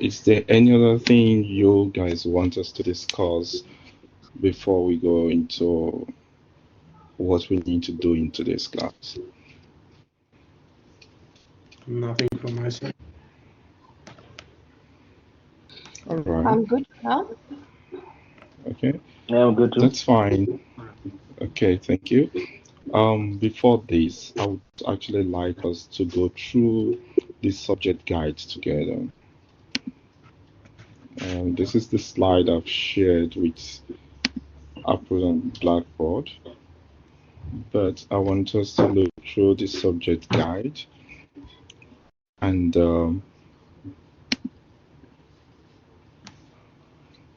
Is there any other thing you guys want us to discuss before we go into what we need to do in today's class? Nothing from my side. All right. I'm good now. Okay. Yeah, I'm good too. That's fine. Okay, thank you. Before this, I would actually like us to go through the subject guide together. This is the slide I've shared with Apple and Blackboard, but I want us to look through the subject guide and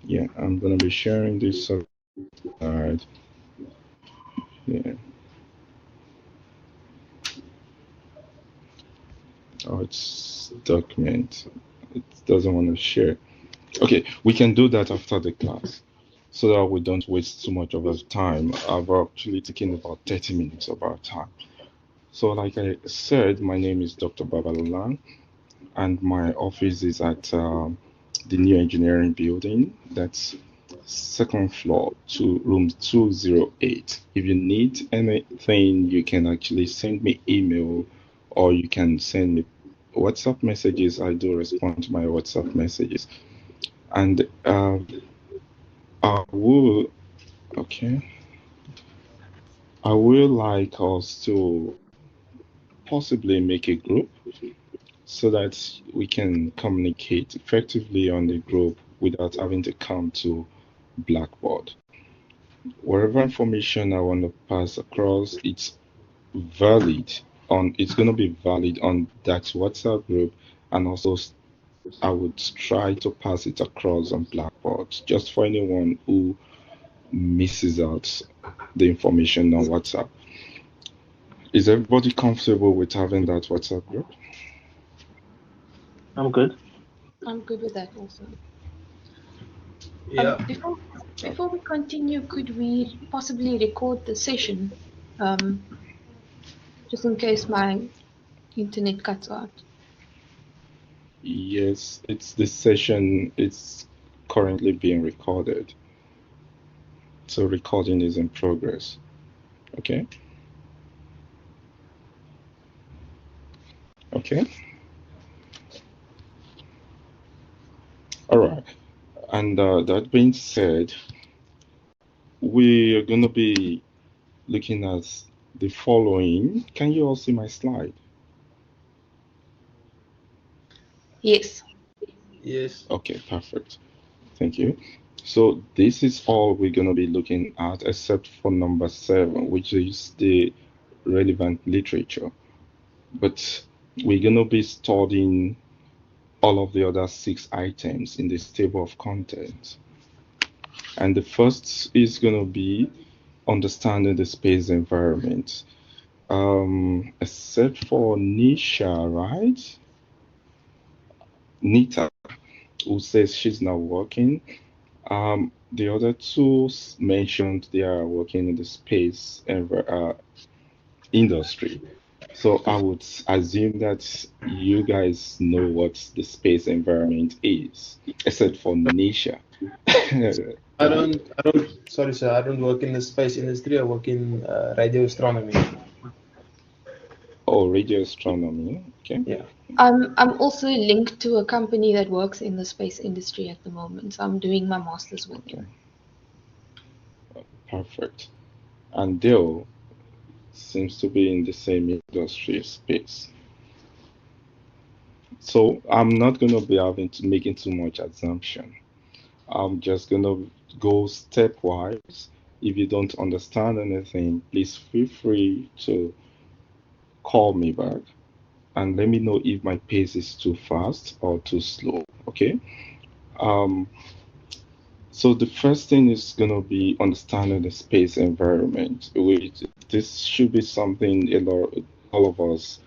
yeah, I'm going to be sharing this subject guide. Yeah. Oh, it's document. It doesn't want to share. Okay, we can do that after the class so that we don't waste too much of our time. I've actually taken about 30 minutes of our time. So like I said, my name is Dr. Babalola, and my office is at the new engineering building. That's second floor to room 208. If you need anything, you can actually send me email or you can send me WhatsApp messages. I do respond to my WhatsApp messages. And I will, okay, I would like us to possibly make a group so that we can communicate effectively on the group without having to come to Blackboard. Whatever information I want to pass across, it's going to be valid on that WhatsApp group, and also I would try to pass it across on Blackboard just for anyone who misses out the information on WhatsApp. Is everybody comfortable with having that WhatsApp group? I'm good. I'm good with that also. Yeah. Before we continue, could we possibly record the session? Just in case my internet cuts out. Yes, this session is currently being recorded. So recording is in progress. Okay. Okay. All right. And that being said, we are going to be looking at the following. Can you all see my slide? Yes. Yes. Okay, perfect. Thank you. So this is all we're going to be looking at except for number 7, which is the relevant literature. But we're going to be studying all of the other 6 items in this table of contents. And the first is going to be understanding the space environment. Except for Nisha, right? Nita, who says she's not working. The other two mentioned they are working in the space industry. So I would assume that you guys know what the space environment is, except for Nisha. Sorry, sir. I don't work in the space industry. I work in radio astronomy. Oh, radio astronomy. Okay. Yeah. I'm also linked to a company that works in the space industry at the moment. So I'm doing my master's with them. Perfect. And Dale seems to be in the same industry space. So I'm not going to be making too much assumption. I'm just going to go stepwise. If you don't understand anything, please feel free to call me back and let me know if my pace is too fast or too slow. Okay. So the first thing is going to be understanding the space environment. This should be something all of us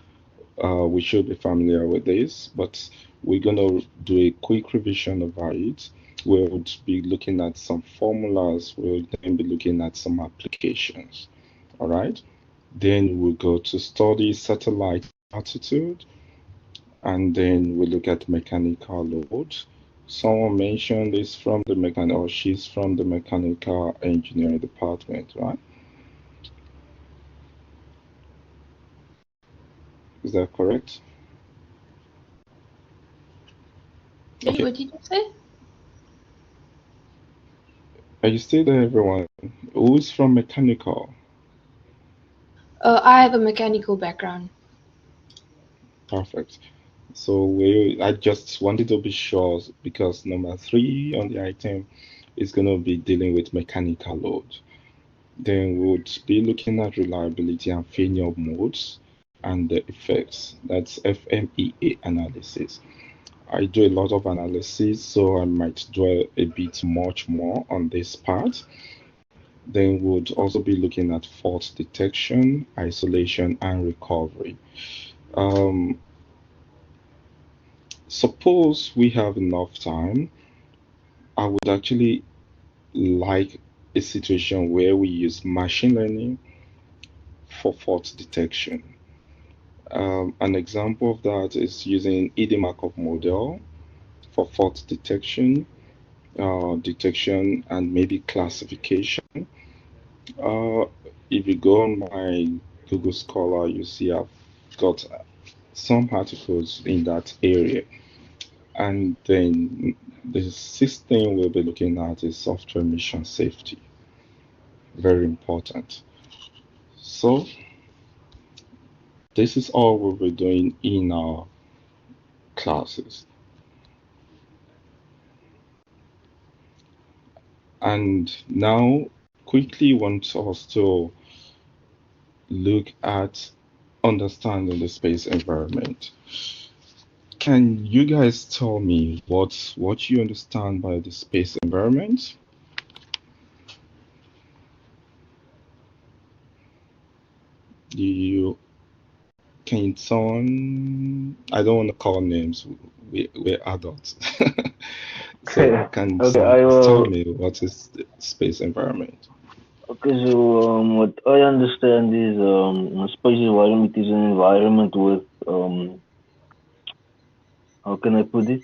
we should be familiar with this, but we're going to do a quick revision about it. We'll be looking at some formulas. We'll then be looking at some applications. All right. Then we'll go to study satellite altitude. And then we look at mechanical load. Someone mentioned this from the mechanical, or she's from the mechanical engineering department, right? Is that correct? Sorry, what did you say? Are you still there, everyone? Who is from mechanical? I have a mechanical background. Perfect. So I just wanted to be sure because number 3 on the item is going to be dealing with mechanical load. Then we would be looking at reliability and failure modes and the effects. That's FMEA analysis. I do a lot of analysis, so I might dwell a bit much more on this part. Then we would also be looking at fault detection, isolation, and recovery. Suppose we have enough time, I would actually like a situation where we use machine learning for fault detection. An example of that is using ED Markov model for fault detection, and maybe classification. If you go on my Google Scholar, you see I've got some articles in that area. And then the sixth thing we'll be looking at is software mission safety. Very important. So this is all we'll be doing in our classes. And now quickly want us to look at understanding the space environment. Can you guys tell me what you understand by the space environment? You can someone, I don't want to call names, we're adults. So can Okay, someone tell me what is the space environment? Okay, so what I understand is a space environment is an environment with how can I put it?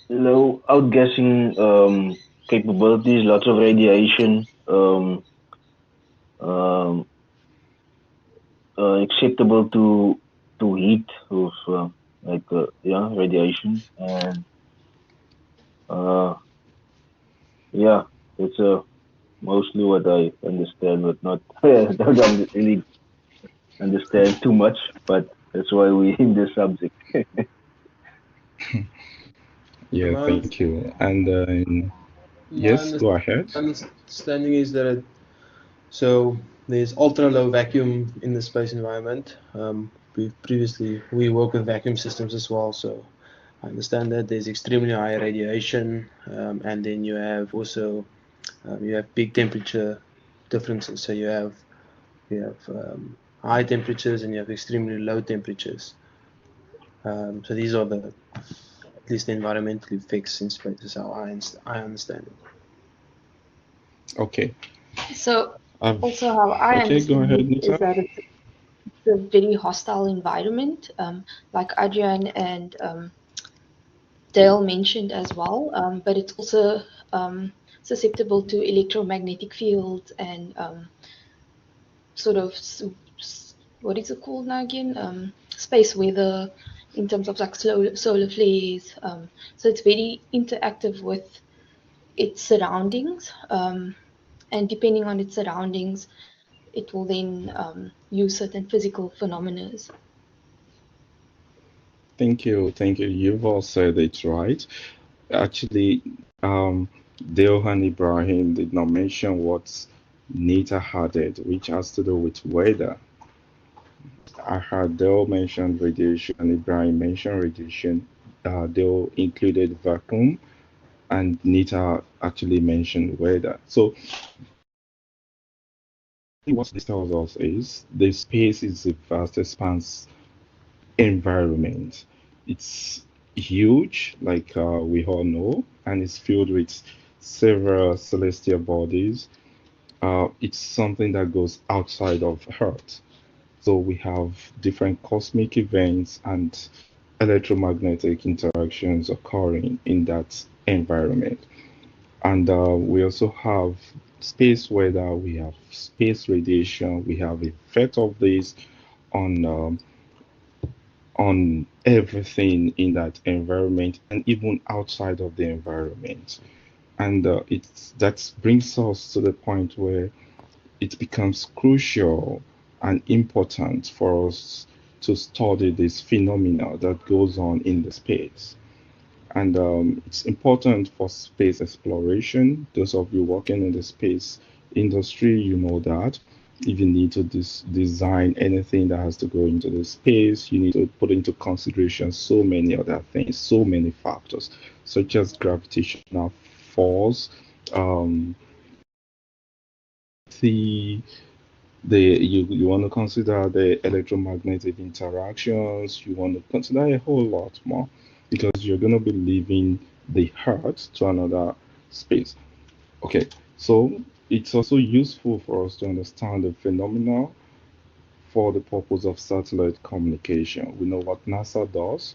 Low outgassing capabilities, lots of radiation, um, acceptable to heat of yeah, radiation, and uh, yeah, it's mostly what I understand, but not don't really understand too much. But that's why we in this subject. Yeah, My, thank you. And my yes, go ahead. understanding is that so there's ultra low vacuum in the space environment. We work with vacuum systems as well, so I understand that there's extremely high radiation, and then you have also you have big temperature differences. So you have high temperatures and you have extremely low temperatures. So these are at least the environmental effects in space, is how I understand it. Okay. So I've also how I okay, go understand ahead, it is Nita. that it's a very hostile environment, like Adrian and Dale mentioned as well, but it's also susceptible to electromagnetic fields and sort of what is it called now again? Space weather in terms of like solar flares. So it's very interactive with its surroundings, and depending on its surroundings, it will then use certain physical phenomena. Thank you, thank you. You've all said it right. Actually, Dale and Ibrahim did not mention what Nita added, which has to do with weather. I heard Dale mention radiation and Ibrahim mentioned radiation. Dale included vacuum and Nita actually mentioned weather. So what this tells us is the space is a vast expanse environment. It's huge, like we all know, and it's filled with several celestial bodies. It's something that goes outside of Earth. So we have different cosmic events and electromagnetic interactions occurring in that environment. And we also have space weather, we have space radiation, we have effect of this on everything in that environment and even outside of the environment. And it's that brings us to the point where it becomes crucial and important for us to study this phenomena that goes on in the space. And it's important for space exploration. Those of you working in the space industry, you know that. If you need to design anything that has to go into the space, you need to put into consideration so many other things, so many factors, such as gravitational force, um, the you want to consider the electromagnetic interactions, you want to consider a whole lot more because you're going to be leaving the earth to another space. Okay, so it's also useful for us to understand the phenomena for the purpose of satellite communication. We know what NASA does,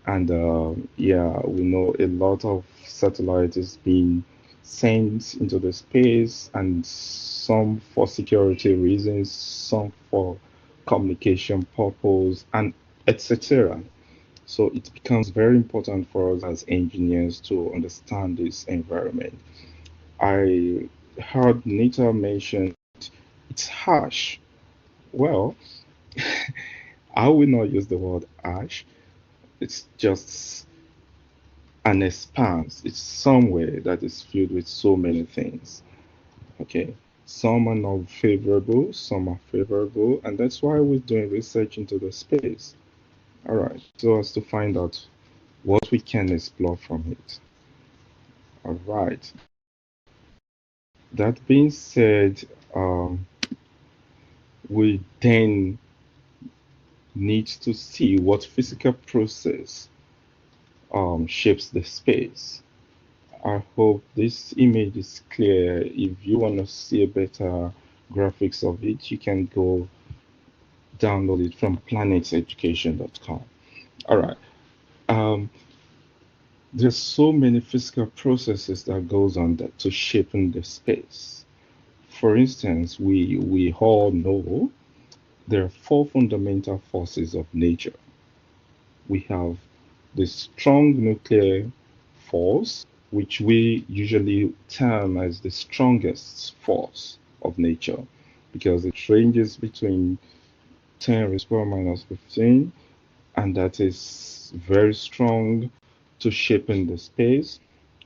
and yeah, we know a lot of satellites is being sent into the space, and some for security reasons, some for communication purpose, and etc. So it becomes very important for us as engineers to understand this environment. I heard Nita mention it's harsh. Well, I will not use the word harsh. It's just an expanse. It's somewhere that is filled with so many things. Okay. Some are not favorable, some are favorable, and that's why we're doing research into the space. All right. So as to find out what we can explore from it. All right. That being said, we then need to see what physical process shapes the space. I hope this image is clear. If you want to see a better graphics of it, you can go download it from planetseducation.com. All right. Um, there's so many physical processes that goes on that to shaping the space. For instance, we all know there are four fundamental forces of nature. We have the strong nuclear force, which we usually term as the strongest force of nature because it ranges between 10 raised power minus 15, and that is very strong to shaping the space.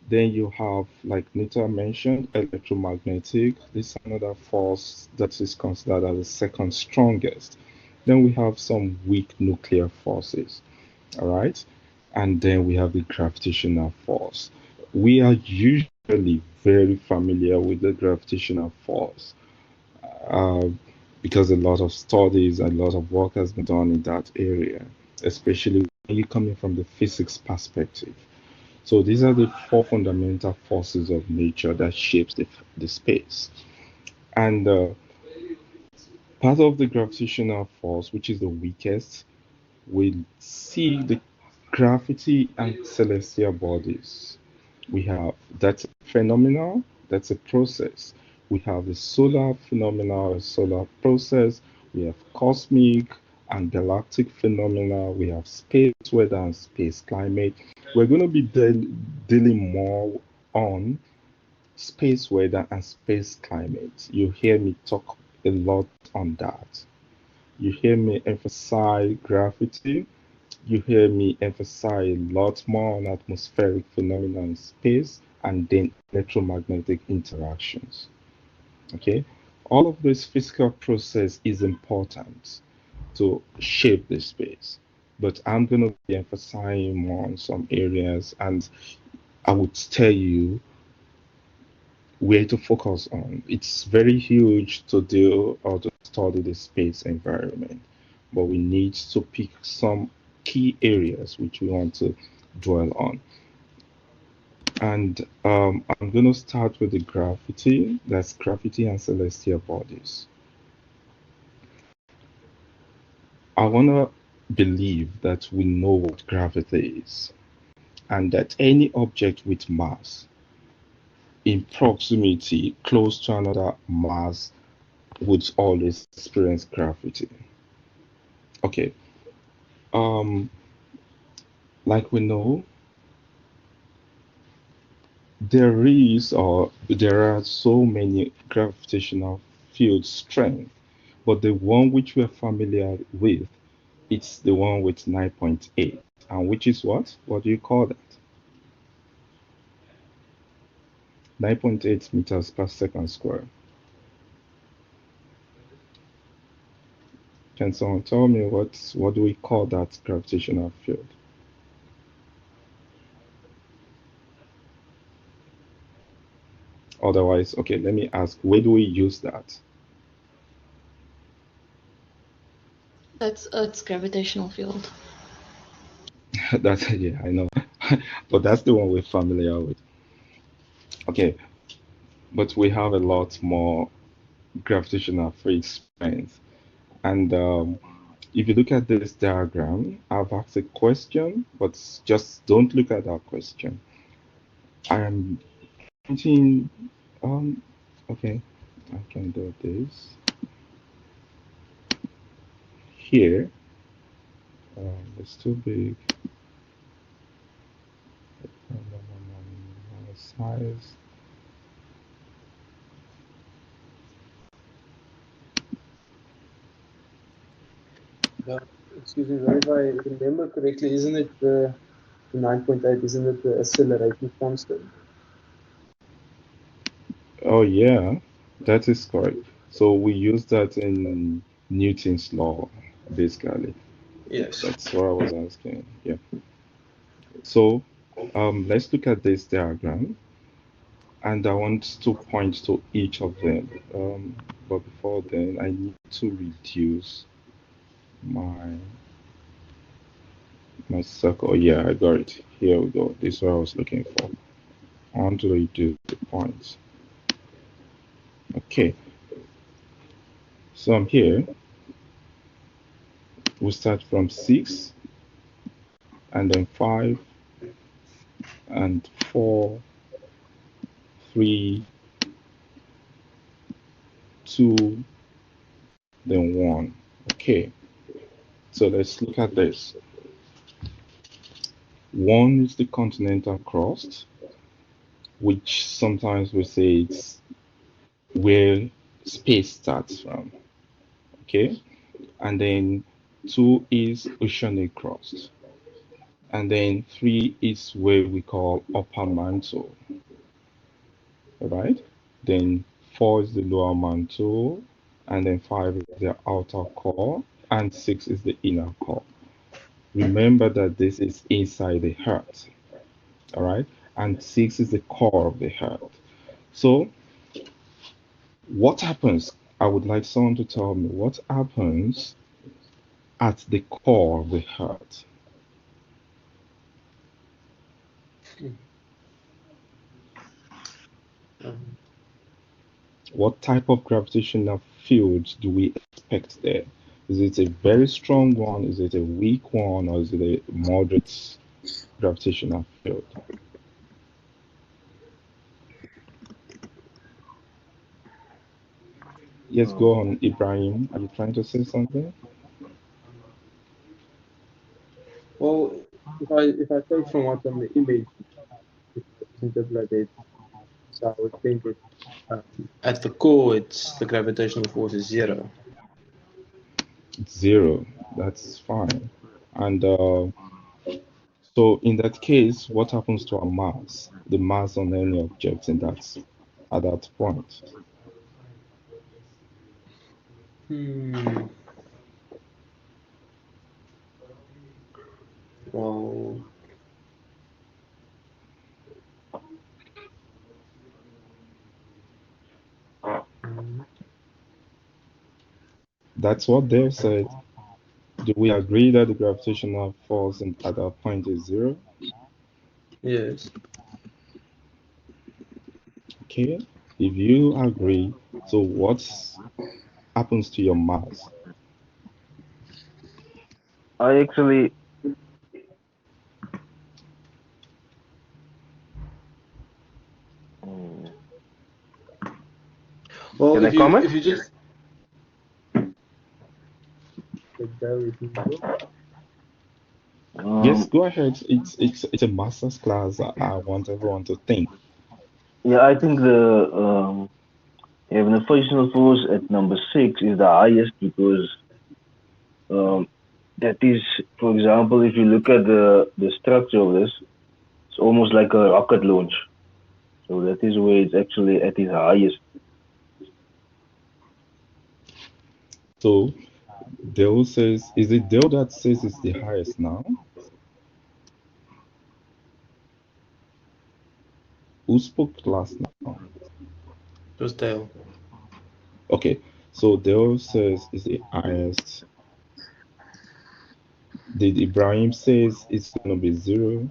Then you have, like Nita mentioned, electromagnetic. This is another force that is considered as the second strongest. Then we have some weak nuclear forces. All right. And then we have the gravitational force. We are usually very familiar with the gravitational force uh, because a lot of studies, a lot of work has been done in that area, especially when you're coming from the physics perspective. So these are the four fundamental forces of nature that shapes the space. And part of the gravitational force, which is the weakest, we see the gravity and celestial bodies. We have that's a phenomenon, that's a process. We have the solar phenomena, a solar process. We have cosmic and galactic phenomena. We have space weather and space climate. We're going to be dealing more on space weather and space climate. You hear me talk a lot on that. You hear me emphasize gravity. You hear me emphasize a lot more on atmospheric phenomena in space and then electromagnetic interactions. Okay, all of this physical process is important to shape the space, but I'm going to be emphasizing more on some areas, and I would tell you where to focus on. It's very huge to deal or to study the space environment, but we need to pick some key areas which we want to dwell on. And I'm going to start with the gravity. That's gravity and celestial bodies. I wanna believe that we know what gravity is, and that any object with mass in proximity close to another mass would always experience gravity. Okay. Um, like we know, there are so many gravitational field strength, but the one which we are familiar with, it's the one with 9.8, and which is what? What do you call that? 9.8 meters per second square. Can someone tell me what do we call that gravitational field? Otherwise, okay, let me ask, where do we use that? That's Earth's gravitational field. That's yeah, I know. But that's the one we're familiar with. Okay, but we have a lot more gravitational free strength. And if you look at this diagram, I've asked a question, but just don't look at that question. I'm pointing, um, okay, I can do this here. It's too big. Size. Yeah. Excuse me, but if I remember correctly, isn't it the 9.8? Isn't it the acceleration constant? Oh yeah, that is correct. So we use that in Newton's law, basically. Yes. That's what I was asking. Yeah. So let's look at this diagram, and I want to point to each of them. But before then, I need to reduce my circle. Yeah, I got it. Here we go. This is what I was looking for. I want to reduce the points. Okay. So I'm here. We start from 6, and then 5, and 4, 3, 2, then 1. Okay. So let's look at this. 1 is the continental crust, which sometimes we say it's where space starts from. Okay. And then 2 is oceanic crust. And then 3 is where we call upper mantle. Alright? Then 4 is the lower mantle. And then 5 is the outer core. And 6 is the inner core. Remember that this is inside the heart. Alright? And 6 is the core of the heart. So what happens? I would like someone to tell me what happens at the core of the heart. Um, What type of gravitational field do we expect there? Is it a very strong one? Is it a weak one? Or is it a moderate gravitational field? Yes, go Um, on, Ibrahim. Are you trying to say something? well, if I take from what's on the image, if I interpret it, so I would think it at the core, it's the gravitational force is zero. It's 0. That's fine. And so in that case, what happens to our mass? The mass on any object in that at that point. Hmm. Well, mm, That's what they said. Do we agree that the gravitational force at that point is 0? yes. Okay. If you agree, so what happens to your mass? I actually mm, Well, can I comment? if you just bear with me, bro. Yes, Um, go ahead. It's a master's class. I want everyone to think. yeah, I think the gravitational force at number 6 is the highest because um, that is, for example, if you look at the structure of this, it's almost like a rocket launch. So that is where it's actually at its highest. So Dale says, is it Dale that says it's the highest now? Who spoke last now? It was Dale. Okay, so Dale says it's the highest. Did Ibrahim says it's gonna be 0?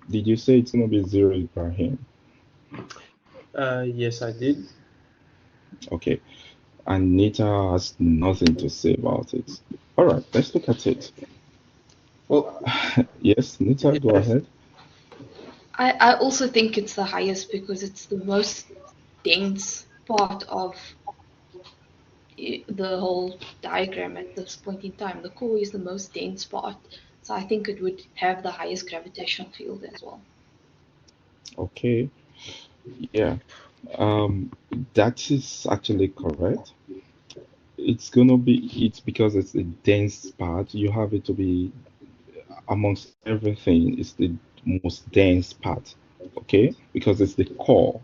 Did you say it's gonna be 0, Ibrahim? Yes, I did. Okay, and Nita has nothing to say about it. All right, let's look at it. Well, Yes, Nita, go yes. ahead. I also think it's the highest because it's the most dense part of the whole diagram at this point in time. The core is the most dense part, so I think it would have the highest gravitational field as well. Okay, yeah, um, that is actually correct. It's because it's a dense part. You have it to be amongst everything. It's the most dense part, okay? Because it's the core.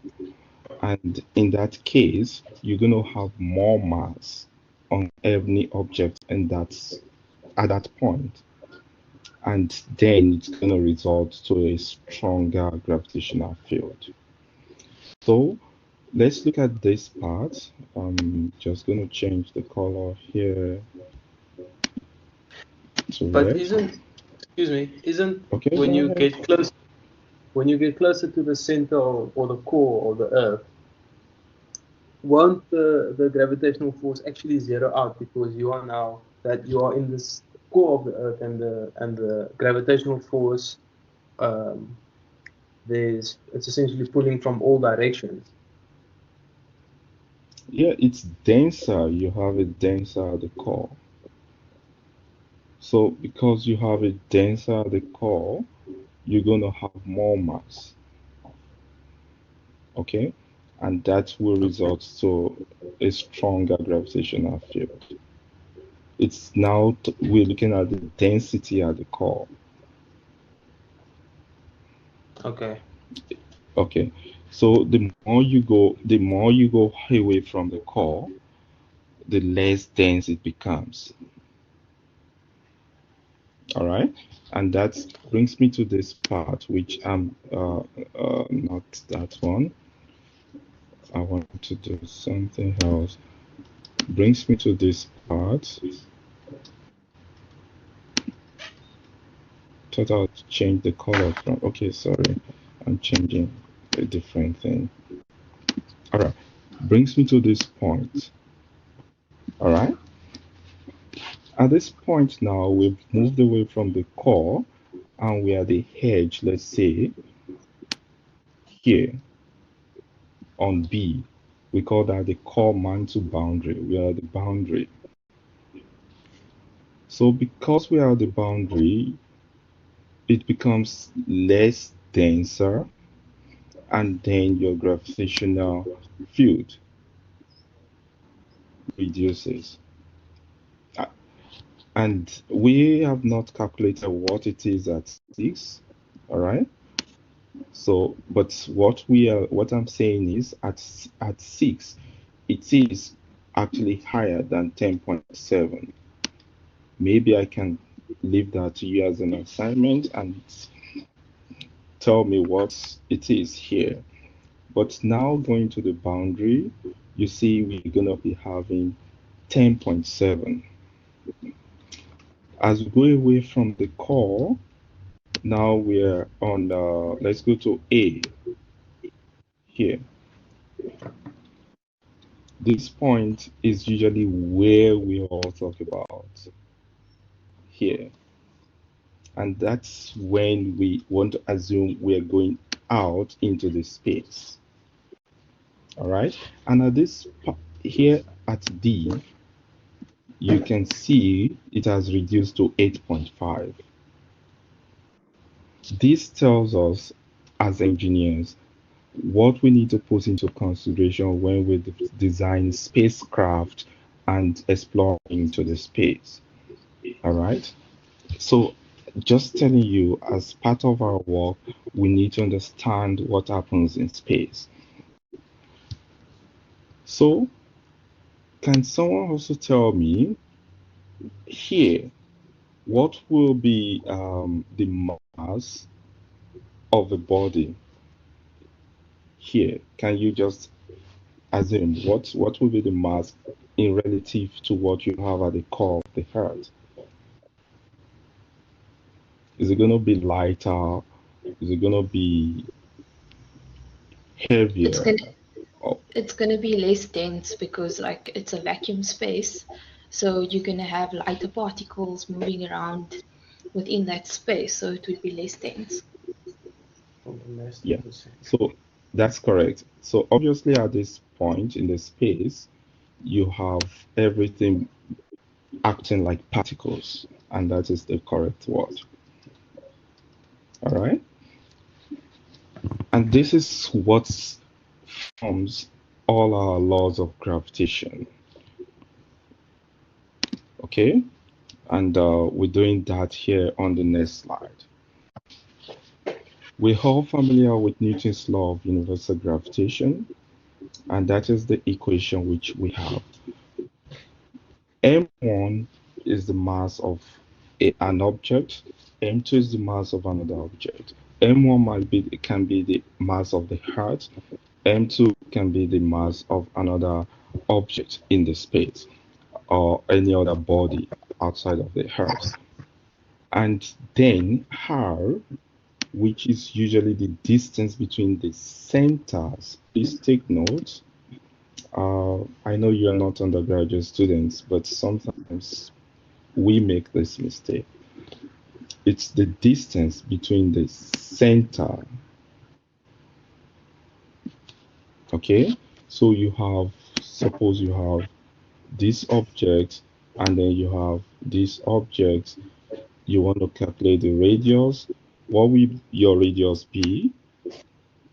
And in that case, you're going to have more mass on any object, and that's at that point. And then it's going to result to a stronger gravitational field. So let's look at this part. I'm just going to change the color here to But red. isn't Okay, when go you ahead. get closer to the center or the core of the Earth, won't the gravitational force actually zero out because you are now that you are in this core of the Earth and the gravitational force um, it's essentially pulling from all directions. Yeah, it's denser. You have it denser at the core. So because you have it denser at the core, you're going to have more mass, okay? And that will Okay. result to a stronger gravitational field. It's now we're looking at the density at the core. Okay. Okay. So the more you go away from the core, the less dense it becomes. All right. And that brings me to this part, which I'm not that one. I want to do something else. Brings me to this part. Thought I'll change the color from. Okay, sorry. I'm changing a different thing. All right. Brings me to this point. All right. At this point now, we've moved away from the core and we are the edge, let's say, here on B. We call that the core mantle boundary. We are the boundary. So because we are the boundary, it becomes less denser and then your gravitational field reduces. And we have not calculated what it is at 6, all right? So, but what I'm saying is at 6, it is actually higher than 10.7. Maybe I can leave that to you as an assignment and tell me what it is here. But now going to the boundary, you see we're going to be having 10.7. As we go away from the core, now we're on, let's go to A here. This point is usually where we all talk about here. And that's when we want to assume we're going out into the space. All right. And at this here at D, you can see it has reduced to 8.5. This tells us as engineers what we need to put into consideration when we design spacecraft and explore into the space. All right. So just telling you, as part of our work, we need to understand what happens in space. So can someone also tell me here what will be the mass of a body here? Can you just assume what will be the mass in relative to what you have at the core of the Earth? Is it going to be lighter? Is it going to be heavier? It's gonna be less dense because like it's a vacuum space, so you're gonna have lighter particles moving around within that space, so it would be less dense. Yeah, so that's correct. So obviously at this point in the space, you have everything acting like particles, and that is the correct word. All right. And this is what forms all our laws of gravitation. Okay. And we're doing that here on the next slide. We're all familiar with Newton's law of universal gravitation, and that is the equation which we have. M1 is the mass of an object, M2 is the mass of another object. M1 can be the mass of the Earth, M2 can be the mass of another object in the space or any other body outside of the Earth. And then R, which is usually the distance between the centers. Please take note. I know you are not undergraduate students, but sometimes we make this mistake. It's the distance between the center. Okay, so suppose you have this object, and then you have this object. You want to calculate the radius. What will your radius be?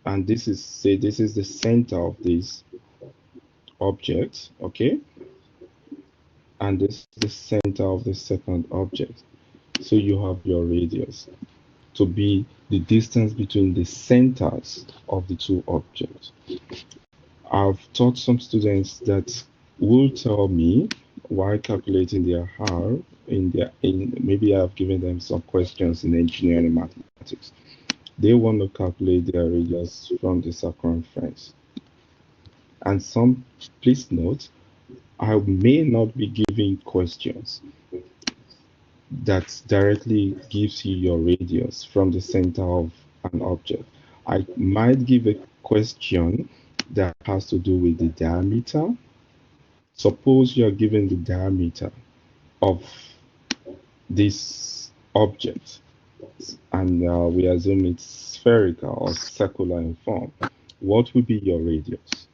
And this is the center of this object, okay? And this is the center of the second object. So you have your radius to be the distance between the centers of the two objects. I've taught some students that will tell me why calculating their R maybe I've given them some questions in engineering and mathematics. They want to calculate their radius from the circumference. And please note, I may not be giving questions that directly gives you your radius from the center of an object. I might give a question that has to do with the diameter. Suppose you are given the diameter of this object, and we assume it's spherical or circular in form. What will be your radius?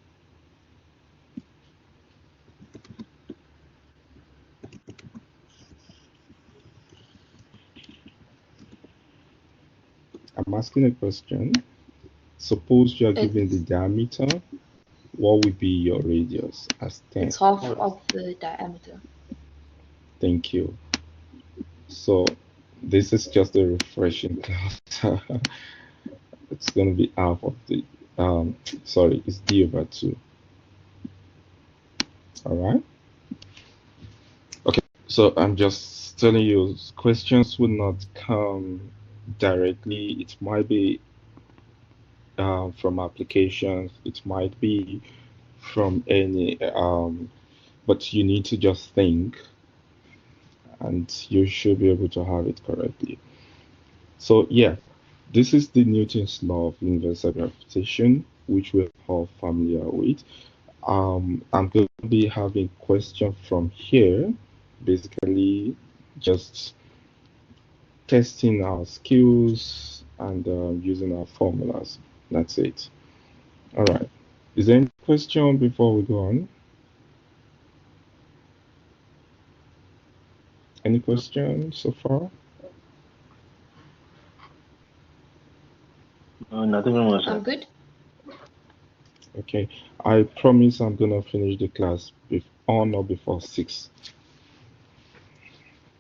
I'm asking a question. Suppose you are given the diameter, what would be your radius as 10? It's half of the diameter. Thank you. So this is just a refreshing class. It's going to be half of the, it's d over 2. All right. Okay, so I'm just telling you, questions will not come directly. It might be from applications. It might be from any, but you need to just think, and you should be able to have it correctly. So yeah, this is the Newton's law of universal gravitation, which we're all familiar with. I'm going to be having questions from here, basically just testing our skills and using our formulas. That's it. All right. Is there any question before we go on? Any questions so far? Nothing on my I'm side. good. Okay. I promise I'm gonna finish the class on or before 6.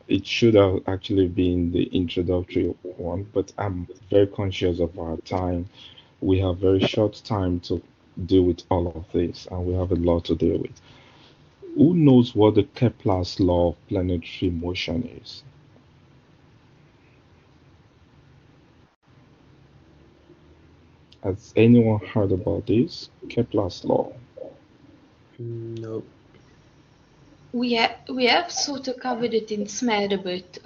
It should have actually been the introductory one, but I'm very conscious of our time. We have very short time to deal with all of this, and we have a lot to deal with. Who knows what the Kepler's law of planetary motion is? Has anyone heard about this? Kepler's law. No. We have sort of covered it in SMAD a bit,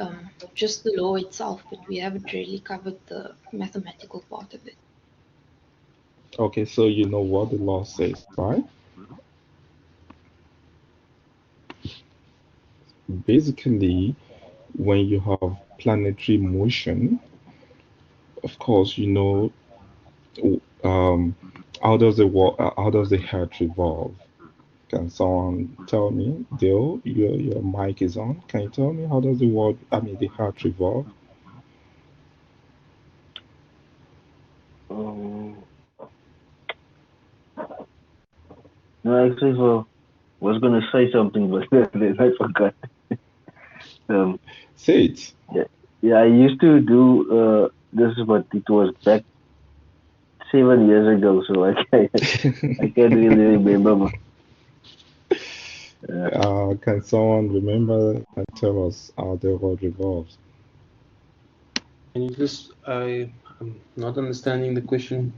just the law itself, but we haven't really covered the mathematical part of it. Okay, so you know what the law says, right? Basically, when you have planetary motion, of course, you know, um, how does the Earth revolve? Can someone tell me? Dale, your mic is on. Can you tell me how does the Earth revolve? Um, no, actually, was gonna say something, but then I forgot. Um, Say it. yeah, yeah, I used to do this, but it was back 7 years ago, so I can't really remember. But, Can someone remember and tell us how the world revolves? Can you just? I'm not understanding the question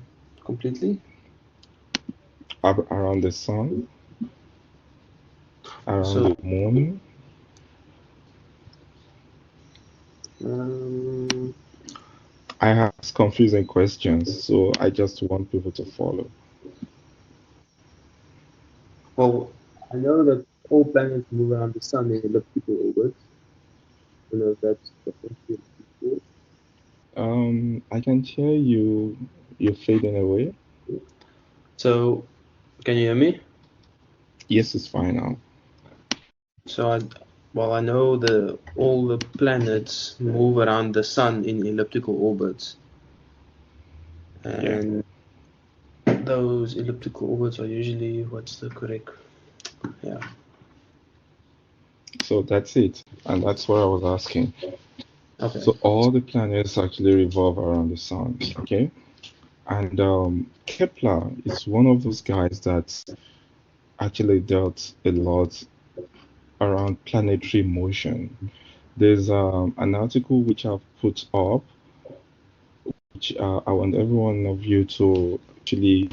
completely. Around the sun, around So, the moon. um, I ask confusing questions, so I just want people to follow. well, I know that all planets move around the sun in elliptical orbits. I don't know if that's what you're looking I can hear you. You're fading away. for. So, can you hear me? Yes, it's fine now. So, I know all the planets move around the sun in elliptical orbits, Yeah. and those elliptical orbits are usually what's the correct? Yeah. So that's it, and that's what I was asking. Okay. So all the planets actually revolve around the sun. Okay. And Kepler is one of those guys that actually dealt a lot around planetary motion. There's an article which I've put up, which I want every one of you to actually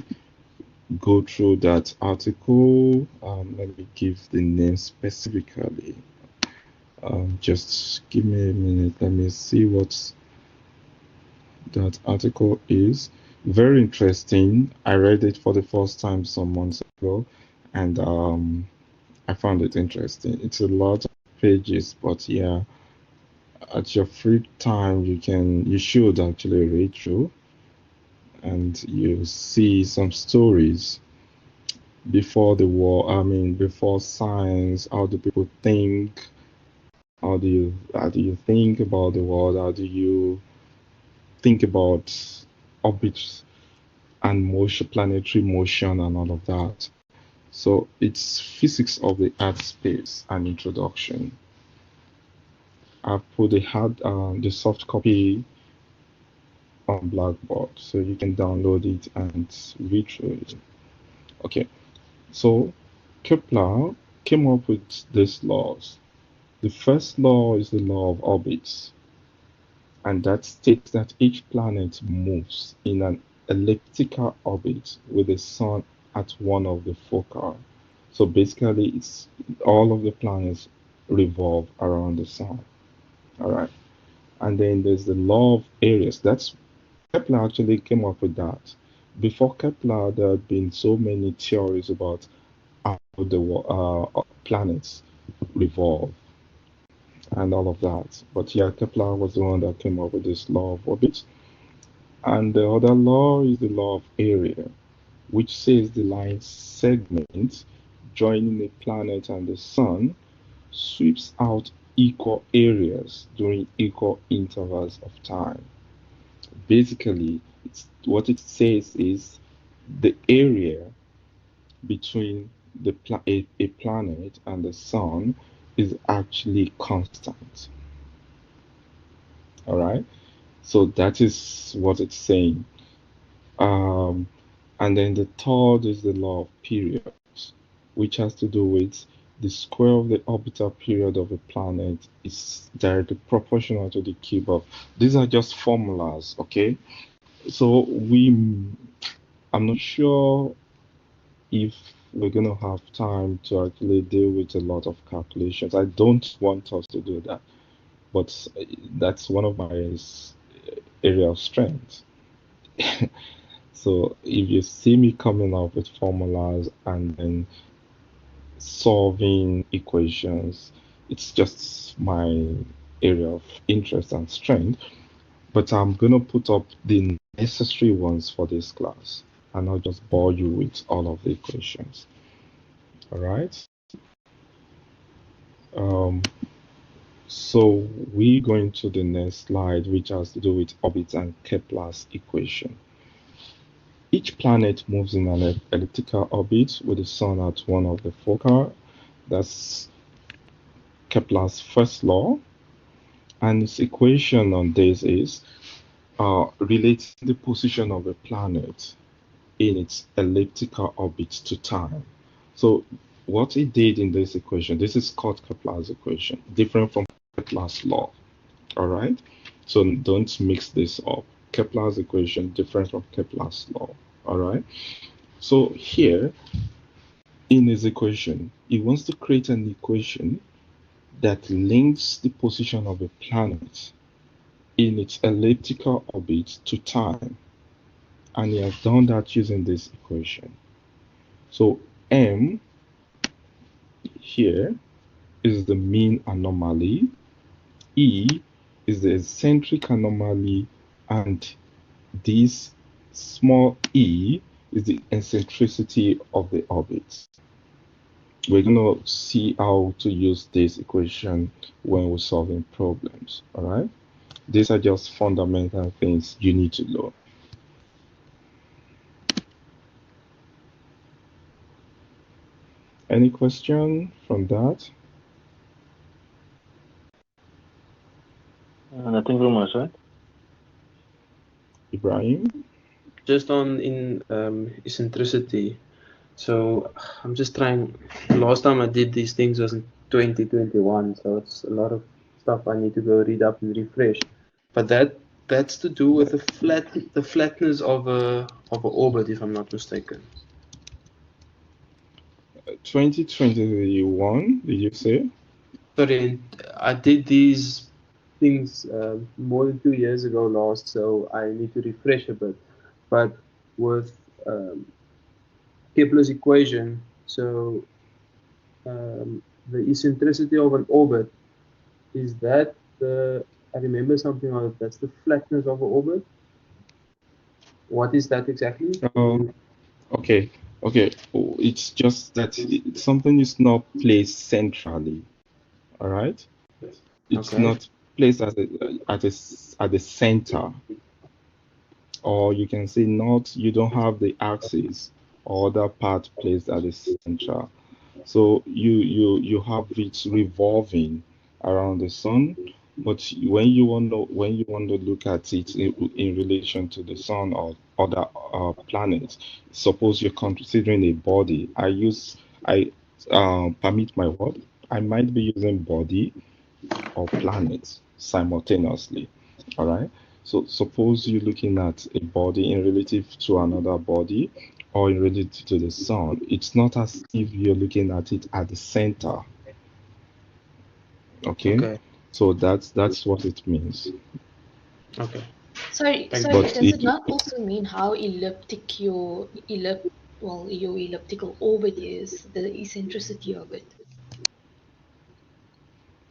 go through that article. Let me give the name specifically. Just give me a minute. Let me see what that article is. Very interesting. I read it for the first time some months ago, and I found it interesting. It's a lot of pages, but yeah, at your free time, you should actually read through, and you see some stories before the war. I mean, before science, how do people think? How do you think about the world? How do you think about orbits and motion, planetary motion, and all of that? So it's physics of the earth space and introduction. I've put the soft copy on Blackboard, so you can download it and read through it. Okay, so Kepler came up with these laws. The first law is the law of orbits, and that states that each planet moves in an elliptical orbit with the sun at one of the foci. So basically, it's all of the planets revolve around the sun. All right, and then there's the law of areas. That's Kepler actually came up with that. Before Kepler, there had been so many theories about the planets revolve and all of that. But yeah, Kepler was the one that came up with this law of orbit. And the other law is the law of area, which says the line segment joining a planet and the sun sweeps out equal areas during equal intervals of time. Basically, what it says is the area between a planet and the sun is actually constant. All right, so that is what it's saying. And then the third is the law of periods, which has to do with the square of the orbital period of a planet is directly proportional to the cube of. These are just formulas, okay? So I'm not sure if we're going to have time to actually deal with a lot of calculations. I don't want us to do that, but that's one of my area of strength. So if you see me coming up with formulas and then solving equations, it's just my area of interest and strength. But I'm going to put up the necessary ones for this class, and I'll just bore you with all of the equations. All right. So we go into the next slide, which has to do with orbit and Kepler's equation. Each planet moves in an elliptical orbit with the sun at one of the foci. That's Kepler's first law. And its equation on this is relating the position of a planet in its elliptical orbit to time. So what he did in this equation, this is called Kepler's equation, different from Kepler's law. All right? So don't mix this up. Kepler's equation different from Kepler's law. All right? So here, in his equation, he wants to create an equation that links the position of a planet in its elliptical orbit to time. And he has done that using this equation. So M here is the mean anomaly, E is the eccentric anomaly, and this small e is the eccentricity of the orbit. We're going to see how to use this equation when we're solving problems, all right? These are just fundamental things you need to know. Any question from that? Nothing from my side. Ibrahim? Just on in eccentricity. So I'm just trying. Last time I did these things was in 2021, so it's a lot of stuff I need to go read up and refresh. But that's to do with the flatness of a orbit, if I'm not mistaken. 2021, did you say? Sorry, I did these things more than 2 years ago last, so I need to refresh a bit. But with Kepler's equation, so the eccentricity of an orbit, is that I remember something like that's the flatness of an orbit. What is that exactly? Okay. Oh, it's just that something is not placed centrally. All right. It's Okay. not placed at the center, or you can say not. You don't have the axis or other part placed at the center. So you have it revolving around the sun, but when you want to look at it in relation to the sun or other planets, suppose you're considering a body. I permit my word. I might be using body or planets simultaneously. All right. So suppose you're looking at a body in relative to another body or in relative to the sun. It's not as if you're looking at it at the center. Okay. So that's what it means. Okay. Sorry, Thank you. does it not also mean how elliptic your well, your elliptical orbit is, the eccentricity of it.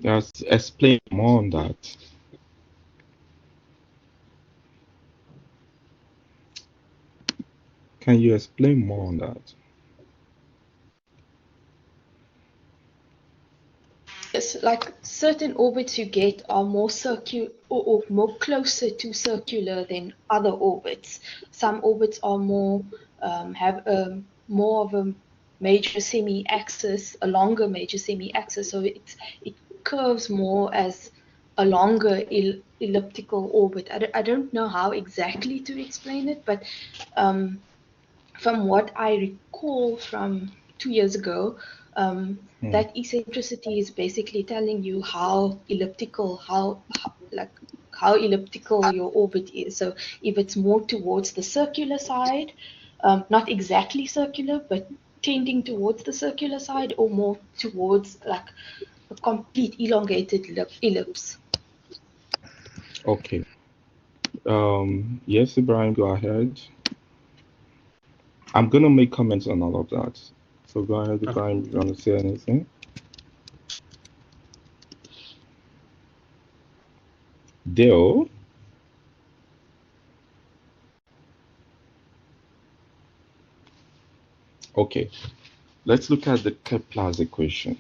Just explain more on that. Can you explain more on that? Yes, like certain orbits you get are more circular or more closer to circular than other orbits. Some orbits are more have more of a major semi-axis, a longer major semi-axis, so it curves more as a longer elliptical orbit. I don't know how exactly to explain it, but from what I recall from 2 years ago, that eccentricity is basically telling you how elliptical, like how elliptical your orbit is. So if it's more towards the circular side, not exactly circular, but tending towards the circular side, or more towards like a complete elongated ellipse. Okay. Yes, Ibrahim, go ahead. I'm gonna make comments on all of that. So go ahead, Ibrahim. You want to say anything? Dale. Okay. Let's look at the Kepler's equation.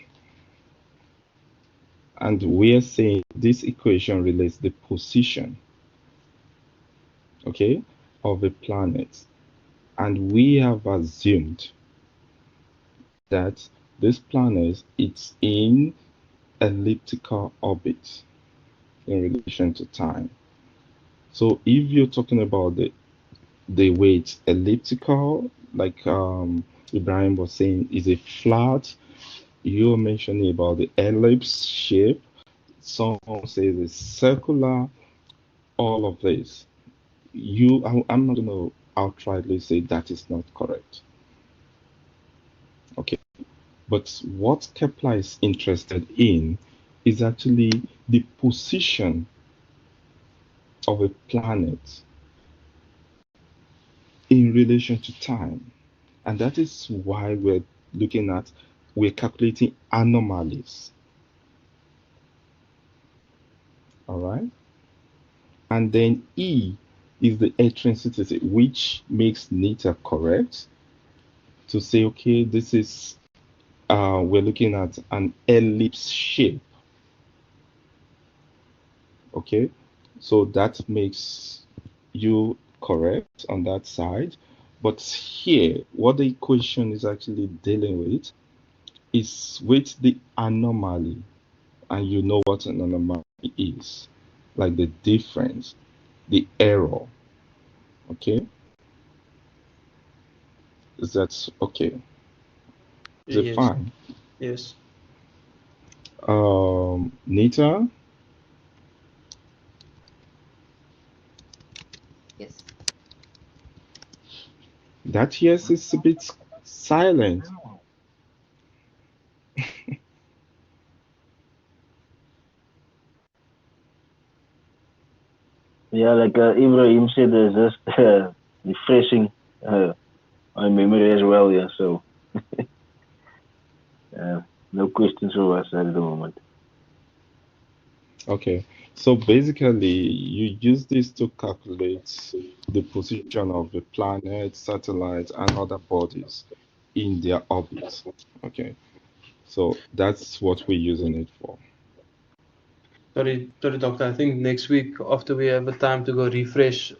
And we are saying this equation relates the position, okay, of a planet. And we have assumed that this planet is in elliptical orbit in relation to time. So if you're talking about the way it's elliptical, like Ibrahim was saying, is a flat. You're mentioning about the ellipse shape. Some say it's circular. All of this. I'm not going to outrightly say that is not correct. Okay. But what Kepler is interested in is actually the position of a planet in relation to time. And that is why we're calculating anomalies. All right. And then E is the eccentricity, which makes Nita correct to say, okay, this is, we're looking at an ellipse shape. Okay. So that makes you correct on that side. But here, what the equation is actually dealing with is with the anomaly. And you know what an anomaly is, like the difference, the error. Okay. Is that okay? Is it Yes. fine? Yes. Nita, Yes. that yes is a bit silent. Yeah, like Ibrahim said, just refreshing my memory as well. Yeah, so no questions for us at the moment. Okay, so basically you use this to calculate the position of the planet, satellites, and other bodies in their orbits. Okay, so that's what we're using it for. Sorry, doctor. I think next week after we have a time to go refresh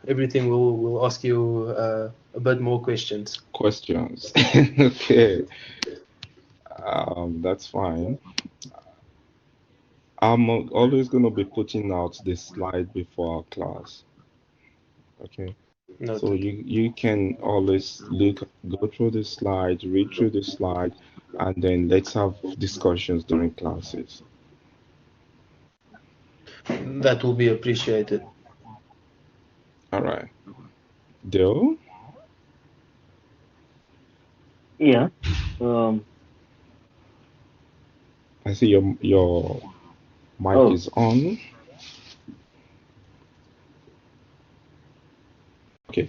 everything, we'll ask you a bit more questions. Questions? Okay, that's fine. I'm always going to be putting out this slide before our class. Okay. So Noted. you can always go through the slide, read through the slide, and then let's have discussions during classes. That will be appreciated. All right. Dale, Yeah. I see your mic Oh, is on. Okay.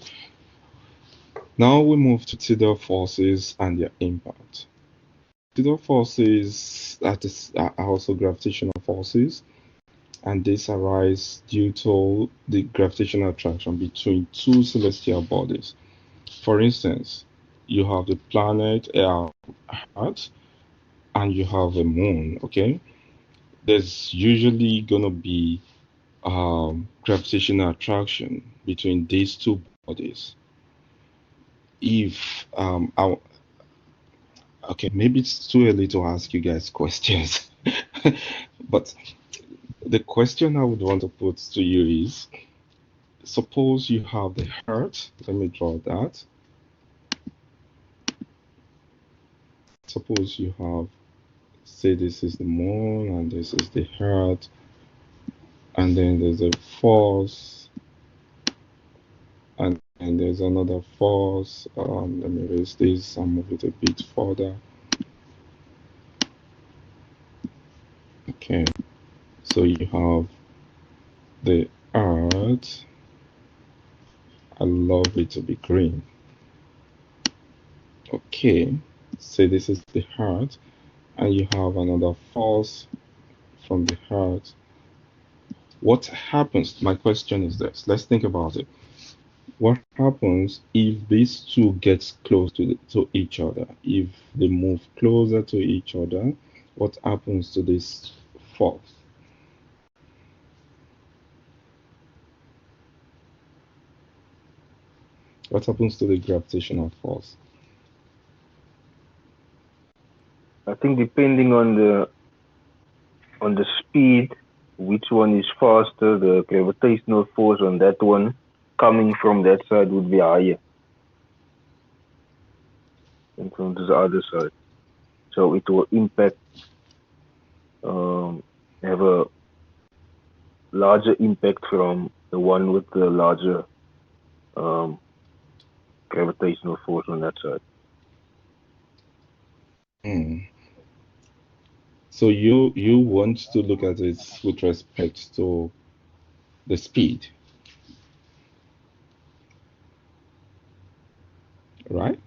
Now we move to tidal forces and their impact. Tidal forces are also gravitational forces, and these arise due to the gravitational attraction between two celestial bodies. For instance, you have the planet Earth and you have a moon, okay? There's usually going to be gravitational attraction between these two bodies. If okay, maybe it's too early to ask you guys questions, but the question I would want to put to you is, suppose you have the Earth. Let me draw that. Suppose you have, say this is the moon and this is the Earth, and then there's a force, and there's another force. Let me erase this and move it a bit further. Okay, so you have the Earth. I love it to be green. Okay, say this is the Earth, and you have another force from the Earth. What happens? My question is this. Let's think about it. What happens if these two get close to each other? If they move closer to each other, what happens to this force? What happens to the gravitational force? I think depending on the speed, which one is faster, the gravitational force on that one coming from that side would be higher than from the other side. So it will impact, have a larger impact from the one with the larger gravitational force on that side. So you want to look at it with respect to the speed, right?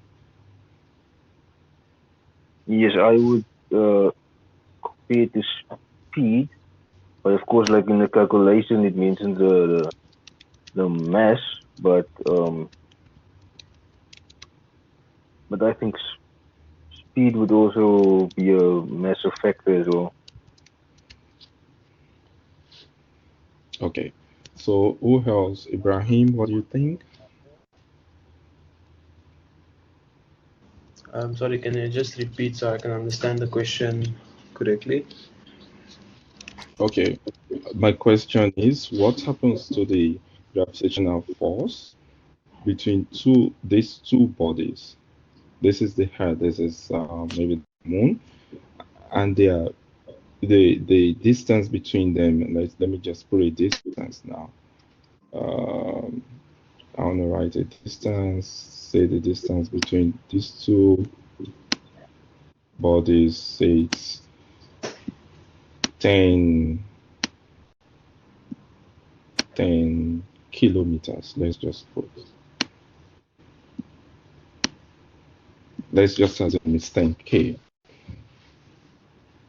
Yes, I would compare the speed, but of course, like in the calculation, it mentions the mass, but I think speed would also be a massive factor as well. Okay. So who else? Ibrahim, what do you think? Sorry, can you just repeat so I can understand the question correctly? Okay. My question is, what happens to the gravitational force between these two bodies? This is the Earth, this is maybe the moon, and the distance between them. Let me just put a distance now. I want to write a distance. Say the distance between these two bodies. Say it's 10 kilometers. Let's just assume it's 10K.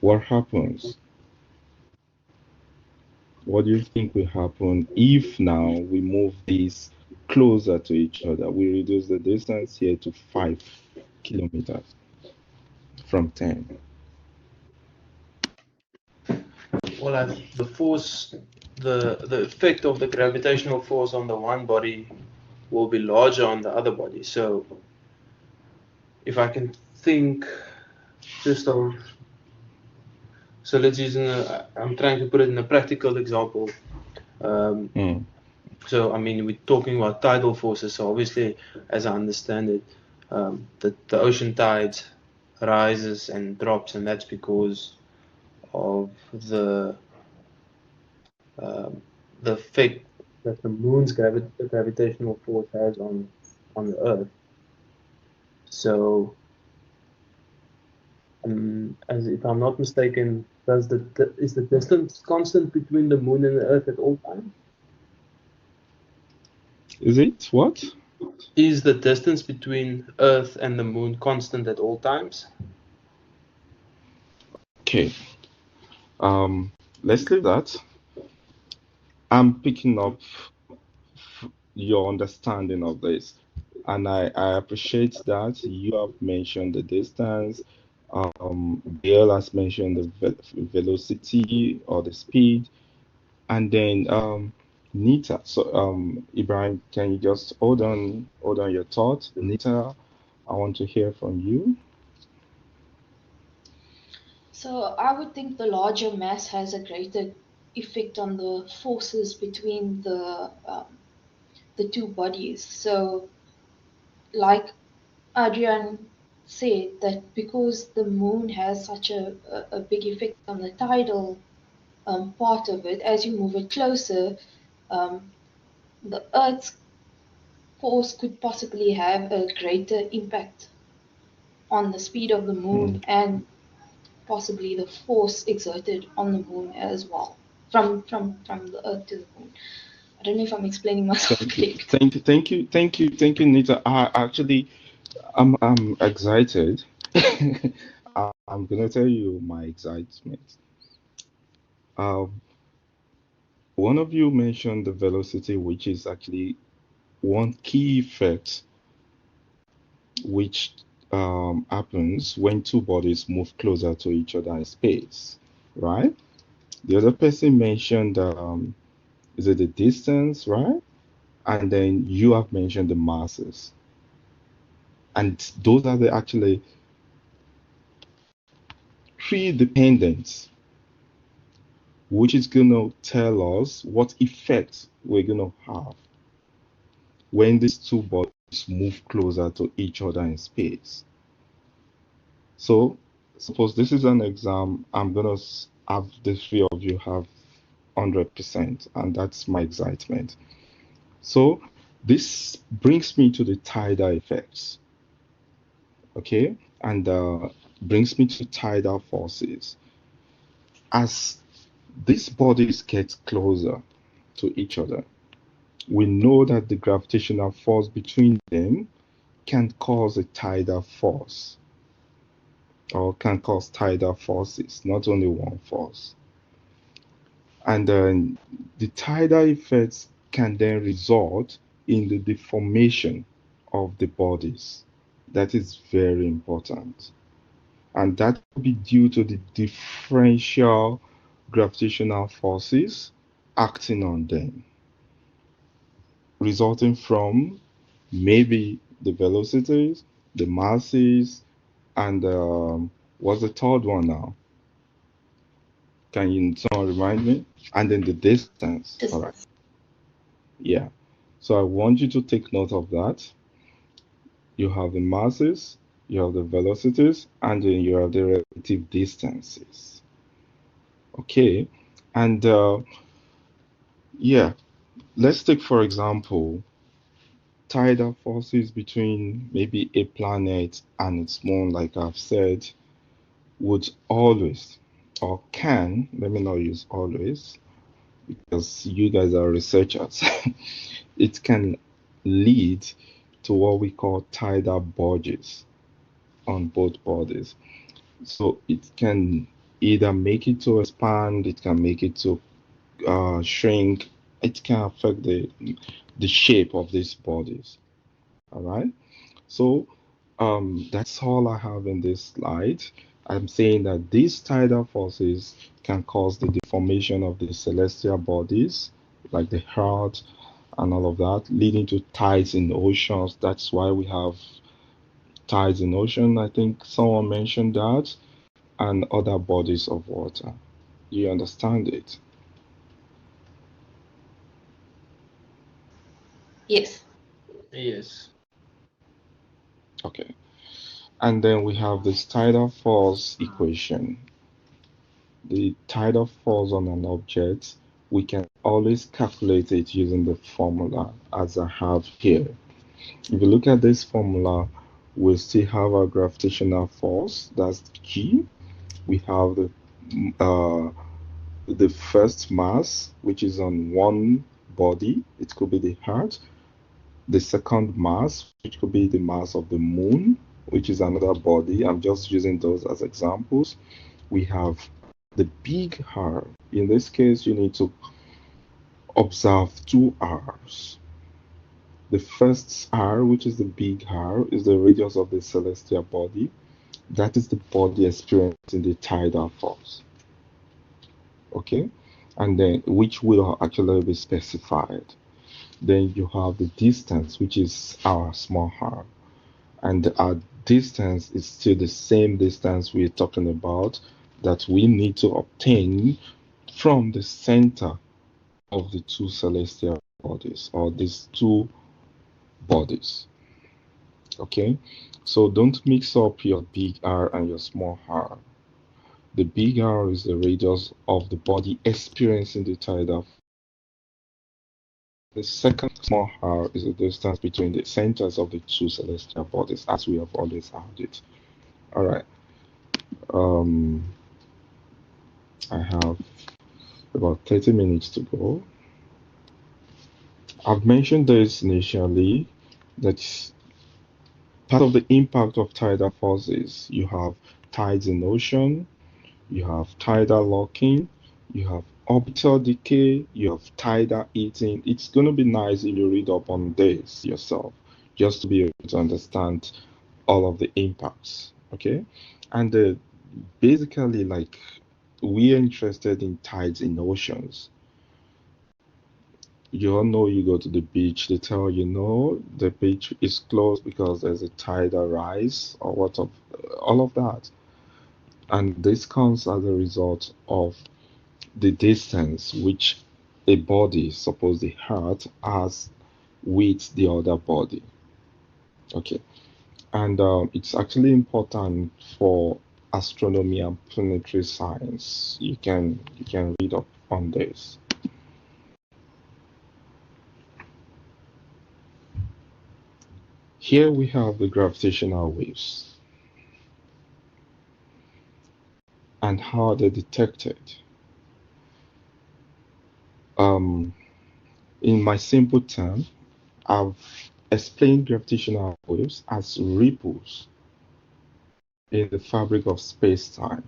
What happens? What do you think will happen if now we move these closer to each other? We reduce the distance here to 5 kilometers from 10. Well, the force, the effect of the gravitational force on the one body will be larger on the other body. So if I can think just of, so let's use I'm trying to put it in a practical example. So I mean, we're talking about tidal forces. So obviously, as I understand it, the ocean tides rises and drops, and that's because of the effect that the moon's gravitational force has on the Earth. So, as if I'm not mistaken, is the distance constant between the moon and the Earth at all times? Is it what? Is the distance between Earth and the Moon constant at all times? Okay. Let's leave that. I'm picking up your understanding of this, and I appreciate that you have mentioned the distance. Bill has mentioned the velocity or the speed, and then Nita. So Ibrahim, can you just hold on your thoughts? Nita, I want to hear from you. So I would think the larger mass has a greater effect on the forces between the two bodies. So, like Adrian said, that because the moon has such a big effect on the tidal part of it, as you move it closer, um, the Earth's force could possibly have a greater impact on the speed of the moon Mm. and possibly the force exerted on the moon as well, from the Earth to the moon. I don't know if I'm explaining myself Thank you, correct. thank you, Nita. I'm excited. I'm gonna tell you my excitement. Um, One of you mentioned the velocity, which is actually one key effect which happens when two bodies move closer to each other in space, right? The other person mentioned is it the distance, right? And then you have mentioned the masses, and those are the actually three dependents, which is gonna tell us what effect we're gonna have when these two bodies move closer to each other in space. So, suppose this is an exam, I'm gonna have the three of you have 100%, and that's my excitement. So, this brings me to the tidal effects, okay, and brings me to tidal forces. As these bodies get closer to each other, we know that the gravitational force between them can cause a tidal force or can cause tidal forces, not only one force. And then the tidal effects can then result in the deformation of the bodies. That is very important. And that could be due to the differential gravitational forces acting on them, resulting from maybe the velocities, the masses, and what's the third one now? Can you someone remind me? And then the distance. All right. Distance. Yeah. So I want you to take note of that. You have the masses, you have the velocities, and then you have the relative distances. Okay. And yeah, let's take, for example, tidal forces between maybe a planet and its moon, like I've said, would always or can, let me not use always, because you guys are researchers, it can lead to what we call tidal bulges on both bodies. So it can either make it to expand, it can make it to shrink, it can affect the shape of these bodies. All right. So that's all I have in this slide. I'm saying that these tidal forces can cause the deformation of the celestial bodies, like the Earth and all of that, leading to tides in the oceans. That's why we have tides in ocean. I think someone mentioned that, and other bodies of water. You understand it? Yes. Yes. Okay. And then we have this tidal force equation. The tidal force on an object, we can always calculate it using the formula as I have here. If you look at this formula, we still have our gravitational force, that's G. We have uh, the first mass, which is on one body, it could be the Earth, the second mass, which could be the mass of the moon, which is another body. I'm just using those as examples. We have the big R. In this case, you need to observe two R's. The first R, which is the big R, is the radius of the celestial body. That is the body experiencing the tidal force. Okay? And then which will actually be specified. Then you have the distance, which is our small r. And our distance is still the same distance we're talking about that we need to obtain from the center of the two celestial bodies, or these two bodies. Okay? So don't mix up your big R and your small r. The big R is the radius of the body experiencing the tidal. The second small r is the distance between the centers of the two celestial bodies, as we have always had it. All right. I have about 30 minutes to go. I've mentioned this initially, that part of the impact of tidal forces, you have tides in ocean, you have tidal locking, you have orbital decay, you have tidal heating. It's going to be nice if you read up on this yourself, just to be able to understand all of the impacts. Okay, and basically, like, we are interested in tides in oceans. You all know, you go to the beach, they tell you no, the beach is closed because there's a tidal rise or what of all of that. And this comes as a result of the distance which a body, suppose the heart, has with the other body. Okay, and it's actually important for astronomy and planetary science. You can read up on this. Here we have the gravitational waves and how they're detected. In my simple term, I've explained gravitational waves as ripples in the fabric of space-time,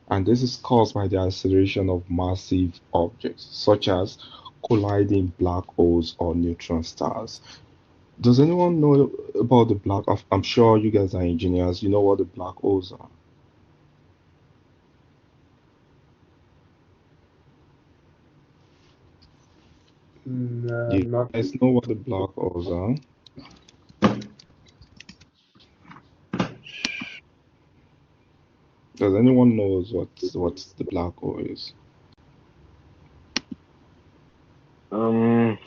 and this is caused by the acceleration of massive objects, such as colliding black holes or neutron stars. Does anyone know about the black? I'm sure you guys are engineers. You know what the black holes are. You Not guys know what the black holes are? Does anyone knows what the black hole is? Um,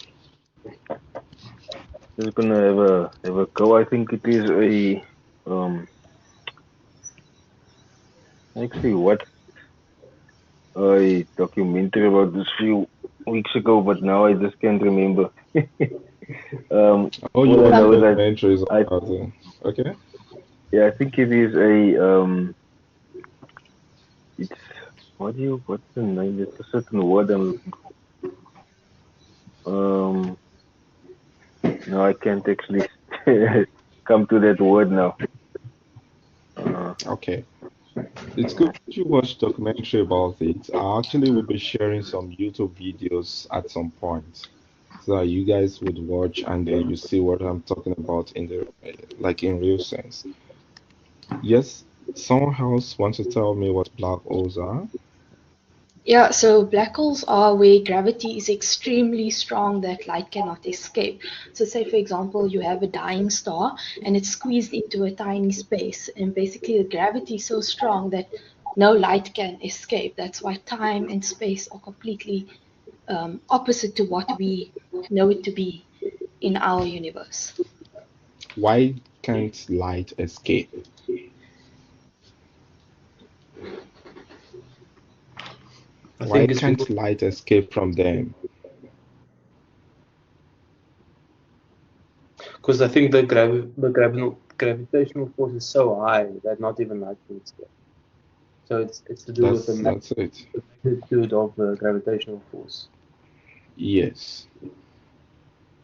just gonna have a go. I think it is actually what a documentary about this few weeks ago, but now I just can't remember. Oh, you All I watch know is that documentaries I about it. Okay. yeah, I think it is a it's what's the name? It's a certain word I'm looking for. No, I can't actually come to that word now. Okay. It's good you watch documentary about it. I actually will be sharing some YouTube videos at some point so that you guys would watch and then you see what I'm talking about in the like in real sense. Yes, someone else wants to tell me what black holes are. Yeah, so black holes are where gravity is extremely strong that light cannot escape. So, say for example, you have a dying star and it's squeezed into a tiny space, and basically the gravity is so strong that no light can escape. That's why time and space are completely opposite to what we know it to be in our universe. Why can't light escape? I Why think it's can't light escape from them? because I think the gravitational force is so high that not even light can escape. So it's to do with the That's it. magnitude of the gravitational force. Yes.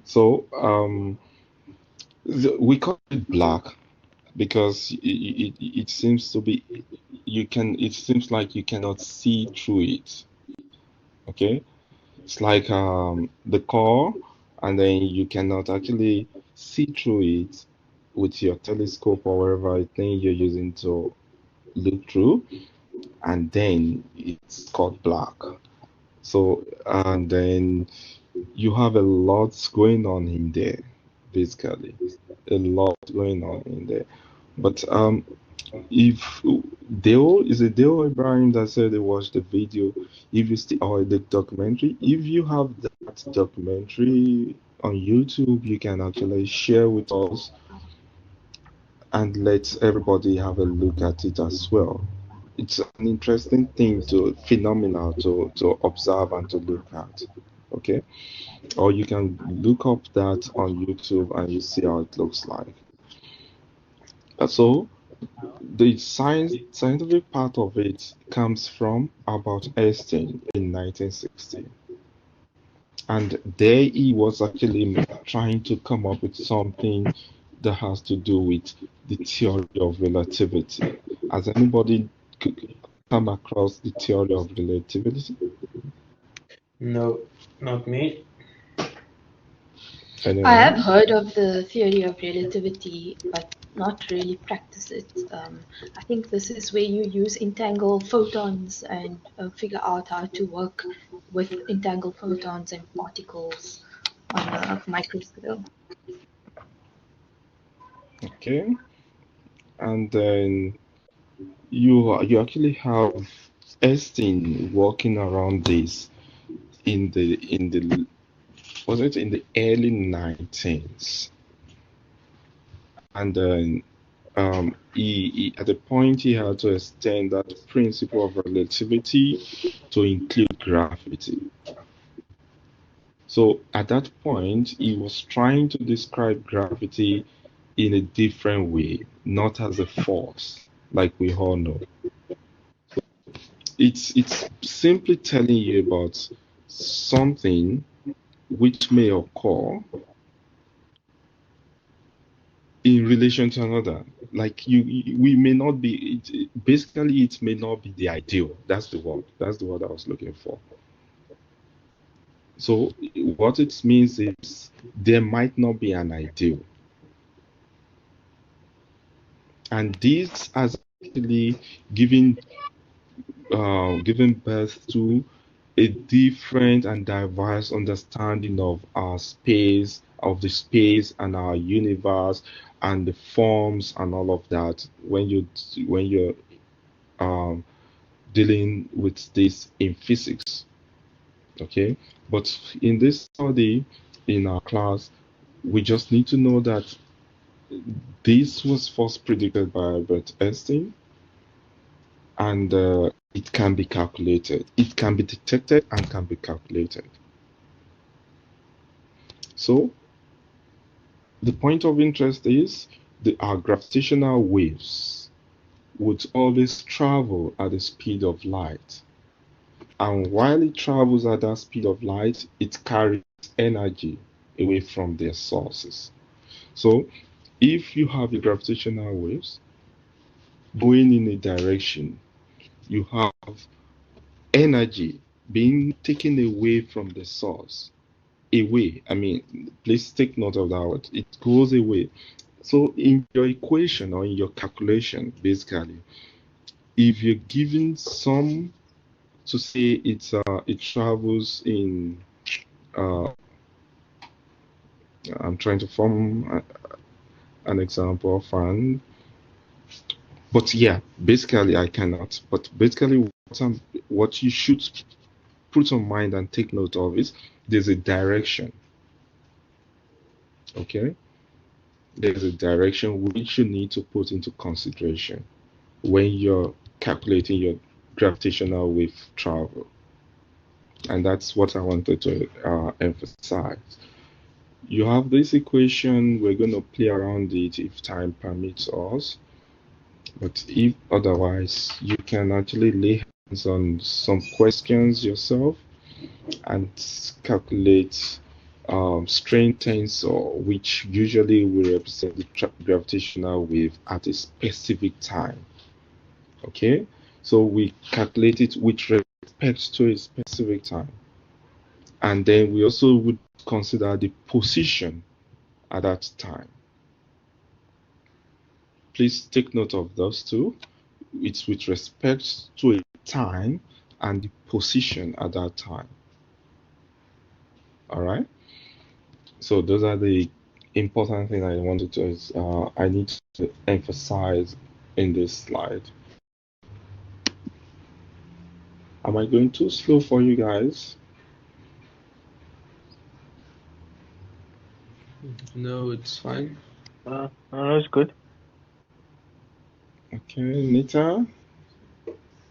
So, We call it black because it seems to be it seems like you cannot see through it. Okay, it's like the core, and then you cannot actually see through it with your telescope or whatever thing you're using to look through, and then it's called black. So, and then you have a lot going on in there, basically, a lot going on in there. But if Dale is it Dale Ibrahim that said they watched the video, if you still or the documentary, if you have that documentary on YouTube, you can actually share with us and let everybody have a look at it as well. It's an interesting thing to phenomenal to observe and to look at. Okay, or you can look up that on YouTube and you see how it looks like. So the scientific part of it comes from Albert Einstein in 1960. And there he was actually trying to come up with something that has to do with the theory of relativity. Has anybody come across the theory of relativity? No, not me. I have Anyone? heard of the theory of relativity, but not really practice it. I think this is where you use entangled photons and figure out how to work with entangled photons and particles on a micro scale. Okay. And then you actually have Einstein walking around this in the was it in the early 19s, and then he at the point he had to extend that principle of relativity to include gravity. So at that point he was trying to describe gravity in a different way, not as a force like we all know. It's simply telling you about something which may occur in relation to another. Like we may not be. Basically, it may not be the ideal. That's the word. That's the word I was looking for. So what it means is there might not be an ideal, and this has actually given given birth to a different and diverse understanding of our space, of the space and our universe and the forms and all of that when you're um, dealing with this in physics. Okay, but in this study in our class, we just need to know that this was first predicted by Albert Einstein, and it can be calculated. It can be detected and can be calculated. So the point of interest is our gravitational waves would always travel at the speed of light. And while it travels at that speed of light, it carries energy away from their sources. So if you have the gravitational waves going in a direction, you have energy being taken away from the source. Away. I mean, please take note of that word. It goes away. So in your equation or in your calculation, basically, if you're given some to say it travels in I'm trying to form an example of an but yeah, basically I cannot. But basically what you should put on mind and take note of is there's a direction. Okay? There's a direction which you need to put into consideration when you're calculating your gravitational wave travel. And that's what I wanted to emphasize. You have this equation, we're going to play around it if time permits us. But if otherwise, you can actually lay on some questions yourself and calculate strain tensor, which usually will represent the gravitational wave at a specific time. Okay, so we calculate it with respect to a specific time, and then we also would consider the position at that time. Please take note of those two. It's with respect to a time and the position at that time. All right. So those are the important things I wanted to I need to emphasize in this slide. Am I going too slow for you guys? No, it's fine. No, it's good. Okay, Nita.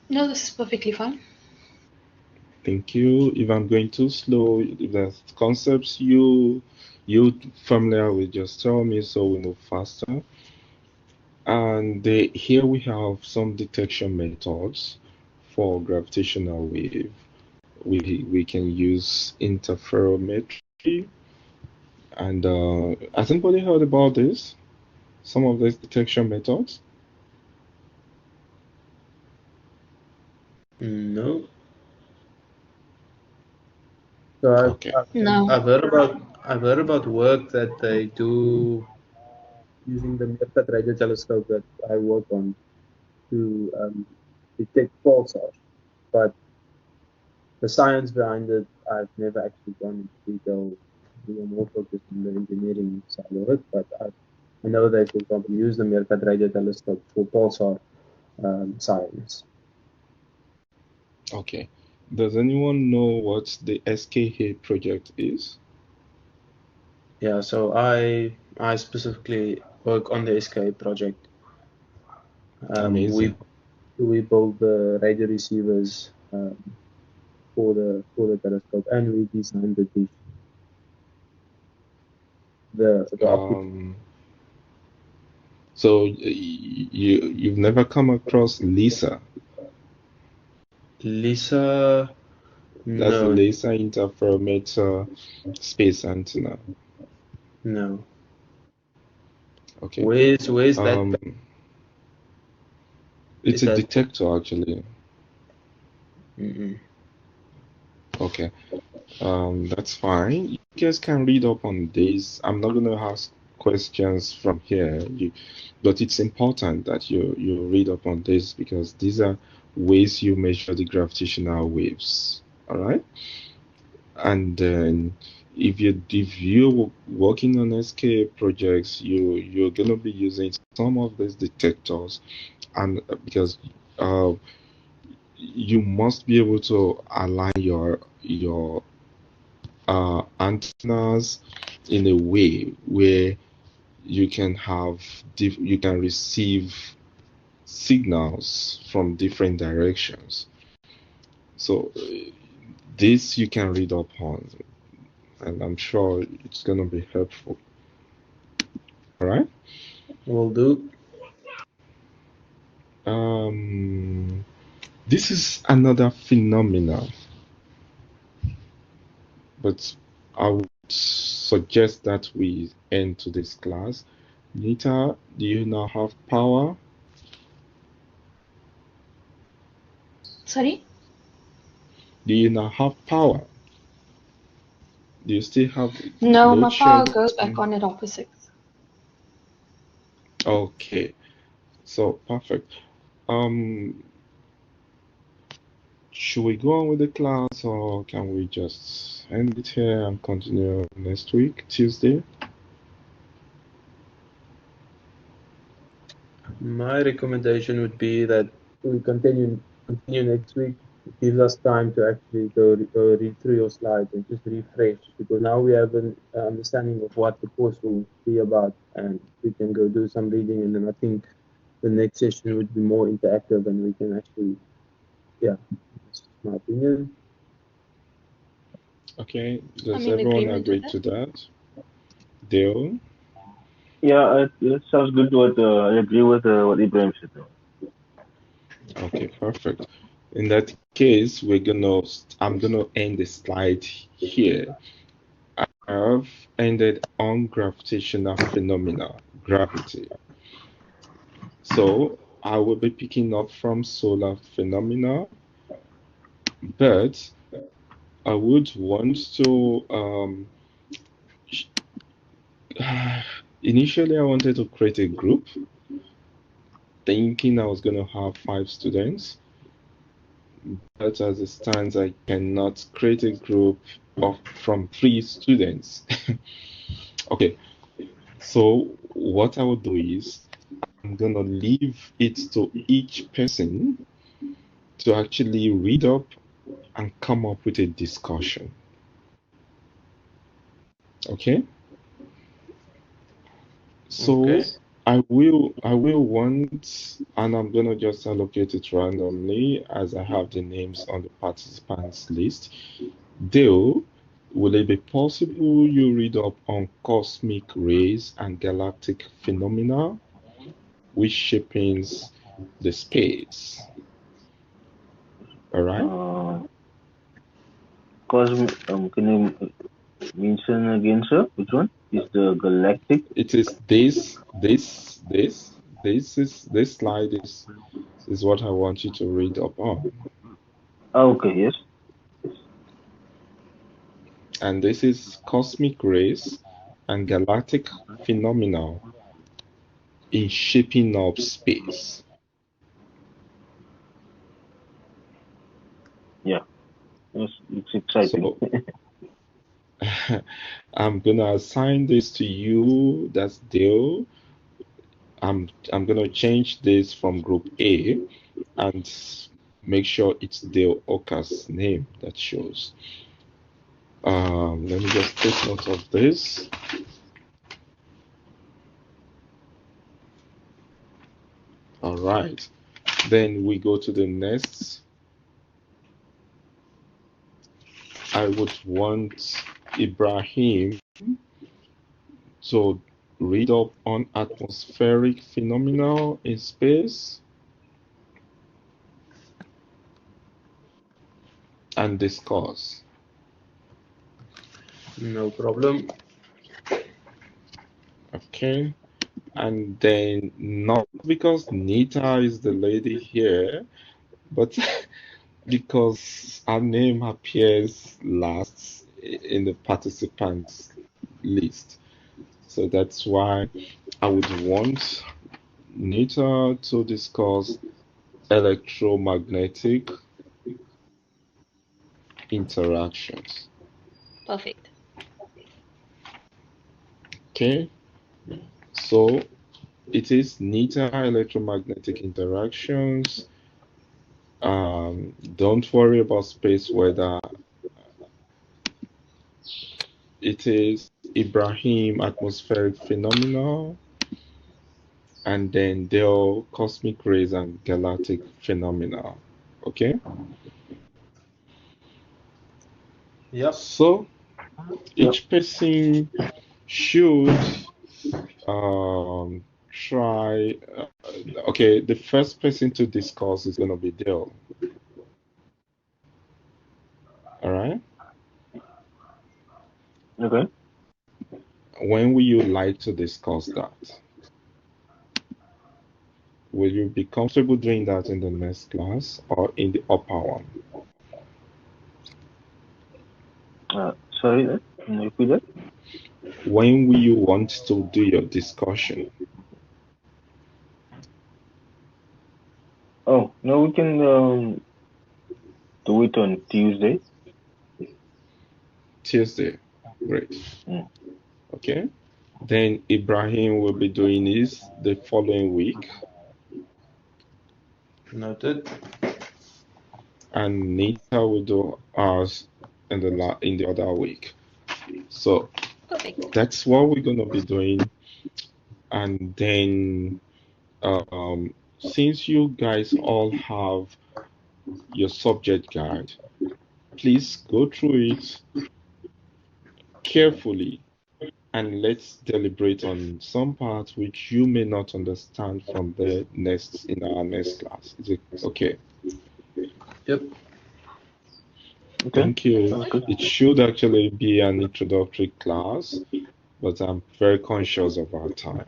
No, this is perfectly fine. Thank you. If I'm going too slow, if there's concepts you familiar with, just tell me so we move faster. And here we have some detection methods for gravitational wave. We can use interferometry, and has anybody heard about this? Some of these detection methods? No. So Okay. No. I've heard about work that they do using the Meerkat radio telescope that I work on to detect pulsars, but the science behind it, I've never actually gone into detail. We are more focused on the engineering side of it, but I know they, for example, use the Meerkat radio telescope for pulsar science. Okay. Does anyone know what the SKA project is? Yeah, so I specifically work on the SKA project. Amazing. We build the radio receivers for the telescope, and we designed the dish. The optical. So you've never come across LISA? LISA, That's the no, laser interferometer space antenna. no. Okay. Where's that? It's Is a that? detector actually. Mm-mm. Okay. That's fine. You guys can read up on this. I'm not gonna ask questions from here. But it's important that you read up on this because these are ways you measure the gravitational waves. All right. And then if you're working on SKA projects, you're gonna be using some of these detectors, and because you must be able to align your antennas in a way where you can receive signals from different directions. So this you can read up on, and I'm sure it's gonna be helpful. All right. Will do. This is another phenomenon, but I would suggest that we end today's class. Nita, do you now have power? Sorry? Do you now have power? Do you still have No, my load power shed? goes back on at opposite. Okay, so perfect. Should we go on with the class, or can we just end it here and continue next week, Tuesday? My recommendation would be that we continue next week. It gives us time to actually go read through your slides and just refresh, because now we have an understanding of what the course will be about, and we can go do some reading, and then I think the next session would be more interactive, and we can actually, yeah, that's my opinion. Okay, I'm does in everyone agreement agree with to that? Dale? Yeah, it sounds good. What I agree with what Ibrahim said. Okay, perfect. In that case, I'm gonna end the slide here. have ended on gravitational phenomena, gravity. So I will be picking up from solar phenomena, but I would want to initially I wanted to create a group, thinking I was going to have 5 students, but as it stands, I cannot create a group from 3 students. Okay, so what I will do is I'm going to leave it to each person to actually read up and come up with a discussion. Okay? So Okay. I will want, and I'm gonna just allocate it randomly as I have the names on the participants list. Dale, will it be possible you read up on cosmic rays and galactic phenomena which shapings the space? All right? Cosmic. Can you mention again, sir? Which one? Is the galactic? It is this slide is what I want you to read up on. Okay, yes. And this is cosmic rays and galactic phenomena in shaping up space. Yeah, it's exciting. So I'm gonna assign this to you. That's Dale. I'm gonna change this from group A and make sure it's Dale Oka's name that shows. Let me just take note of this. All right. Then we go to the next. I would want Ibrahim to read up on atmospheric phenomena in space and discuss. No problem. Okay. And then not because Nita is the lady here, but because her name appears last in the participants list. So that's why I would want Nita to discuss electromagnetic interactions. Perfect. Okay, so it is Nita electromagnetic interactions. Don't worry about space weather. It is Ibrahim atmospheric phenomena, and then Dell cosmic rays and galactic phenomena. Okay, Yep. so each person should try. Okay, the first person to discuss is gonna be Dale. All right. Okay. When will you like to discuss that? Will you be comfortable doing that in the next class or in the upper one? Sorry, can you repeat that? When will you want to do your discussion? Oh, no, we can do it on Tuesday. Tuesday. Great. Mm. Okay. Then Ibrahim will be doing his the following week, Noted. and Nita will do ours in the other week. So Perfect. that's what we're gonna be doing. And then since you guys all have your subject guide, please go through it carefully and let's deliberate on some parts which you may not understand from the next in our next class. Is it okay? Yep. Okay. Thank you. Sounds good. It should actually be an introductory class, but I'm very conscious of our time.